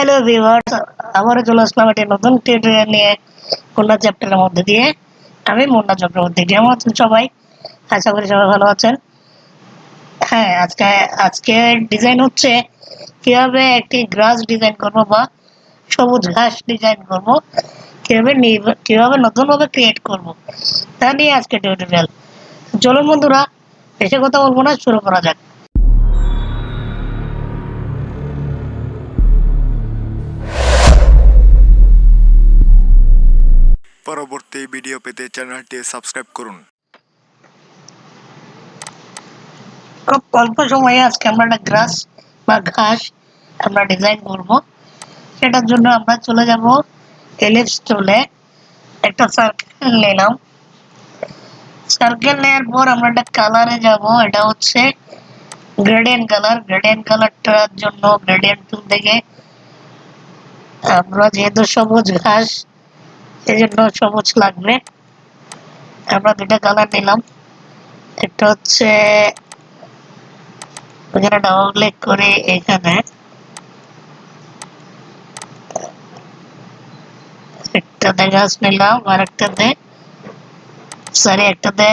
Hello viewers, আবারও চলে আসলাম একটা নতুন টিউটোরিয়াল নিয়ে মুন্না চ্যাপ্টারের মধ্যে দিয়ে। আমি মুন্না চক্রবর্তী। কেমন আছেন সবাই? আশা করি সবাই ভালো আছেন। হ্যাঁ, আজকে ডিজাইন হচ্ছে কিভাবে একটি গ্রাস ডিজাইন করব বা সবুজ ঘাস ডিজাইন করব, কিভাবে নতুনভাবে ক্রিয়েট করব তা নিয়ে আজকে টিউটোরিয়াল। চলুন বন্ধুরা, বেশি কথা বলবো না, শুরু করা যাক। পরবর্তী ভিডিও পেতে চ্যানেলটি সাবস্ক্রাইব করুন। খুব অল্প সময়ে আজকে আমরা একটা গ্রাস বা ঘাস আমরা ডিজাইন করব। সেটার জন্য আমরা চলে যাব এলিপস টুলে, একটা সার্কেল নিলাম। সার্কেল নেওয়ার পর আমরা একটা কালারে যাব, এটা হচ্ছে গ্রেডিয়েন্ট কালার। গ্রেডিয়েন্ট কালারটার জন্য গ্রেডিয়েন্ট টুল থেকে আমরা যেহেতু সবুজ ঘাস, এই জন্য সবুজ লাগবে। আমরা দুটা কালার নিলাম, একটা হচ্ছে এখানে ডাবল ক্লিক করে এখানে একটাতে গাছ নিলাম, আর একটাতে একটাতে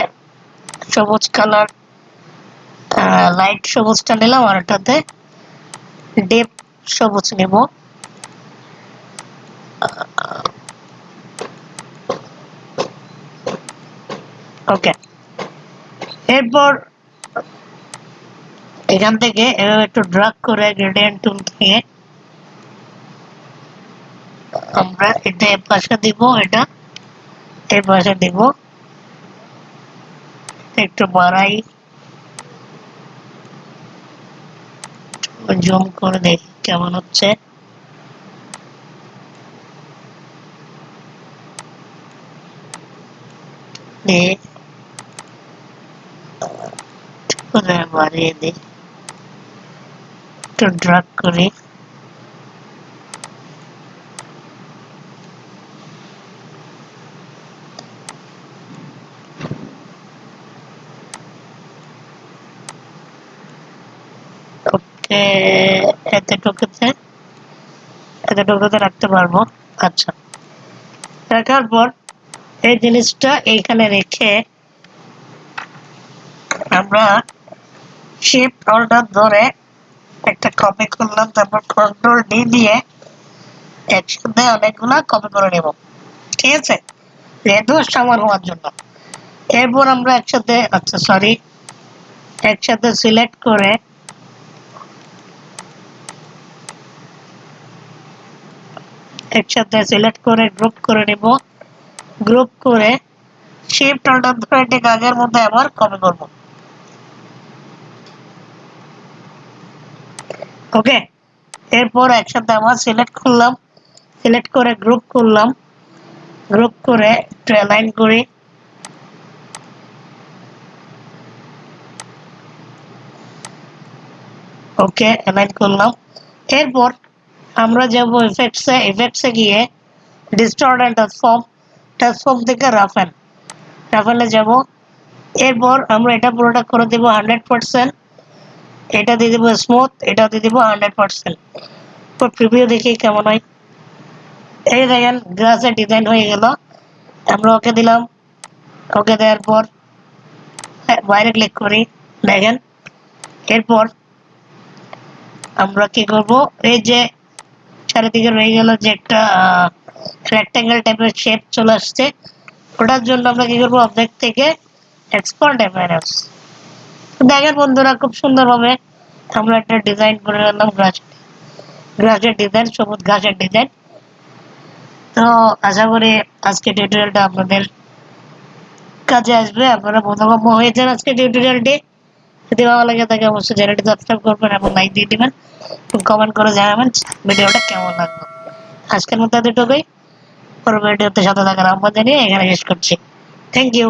সবুজ কালার লাইট সবুজটা নিলাম, আর একটাতে ডিপ সবুজ নেব। ওকে, এরপর এখান থেকে এভাবে একটু ড্রাগ করে গ্রেডিয়েন্ট টুল থেকে আমরা এটা এর পাশে দিব, এটা এর পাশে দিব। একটু বাড়াই, জুম করে দেখি কেমন হচ্ছে। বাড়িয়ে দিই, একটু ড্রাগ করি। ওকে, এতটুকুতে রাখতে পারবো। আচ্ছা, রাখার পর এই জিনিসটা এইখানে রেখে আমরা শিফট হোল্ডার ধরে একটা কপি করলাম, তারপর কন্ট্রোল ডি দিয়ে একসাথে অনেকগুলা কপি করে নেব। ঠিক আছে, যেহেতু সমান হওয়ার জন্য। এরপর আমরা একসাথে সিলেক্ট করে গ্রুপ করে নেব। গ্রুপ করে শিফট হোল্ডার ধরে ঠিক আগের মধ্যে আবার কপি করব। ওকে, এরপর একসাথে আবার সিলেক্ট করে গ্রুপ করলাম। গ্রুপ করে একটু অ্যালাইন করি। ওকে, অ্যালাইন করলাম। এরপর আমরা যাব ইফেক্টসে গিয়ে ডিস্টর্ট এন্ড ট্রান্সফর্ম থেকে রাফেলে যাব। এরপর আমরা এটা পুরোটা করে দেব 100%। এটা দিয়ে দেবো স্মুথ, এটা দিয়ে দেবো 100%। প্রিভিউ দেখি কেমন হয়। এই দেখেন গ্রাসের ডিজাইন হয়ে গেল। আমরা ওকে দিলাম। ওকে দেওয়ার পর বাইরে ক্লিক করি, দেখেন। এরপর আমরা কি করব, এই যে চারিদিকে রয়ে গেল যে একটা রেক্ট্যাঙ্গেল টাইপের শেপ চলে আসছে, ওটার জন্য আমরা কি করবো, অবজেক্ট থেকে এক্সপোর্ট অ্যাপিয়ারেন্স। দেখেন বন্ধুরা, খুব সুন্দরভাবে আমরা একটা ডিজাইন করে নিলাম, ঘাসের ডিজাইন, সবুজ ঘাসের ডিজাইন। তো আশা করি আজকে টিউটোরিয়ালটা আপনাদের কাজে আসবে, আপনারা বোধগম্য হয়েছেন আজকে টিউটোরিয়ালটি। যদি ভালো লাগে তাকে অবশ্যই চ্যানেলটি সাবস্ক্রাইব করবেন এবং লাইক দিয়ে দিবেন, কমেন্ট করে জানাবেন ভিডিওটা কেমন লাগলো। আজকের মতো এতটুকুই। পরবর্তী ভিডিওতে সাথে থাকার আহ্বান জানিয়ে এখানে শেষ করছি। Thank you.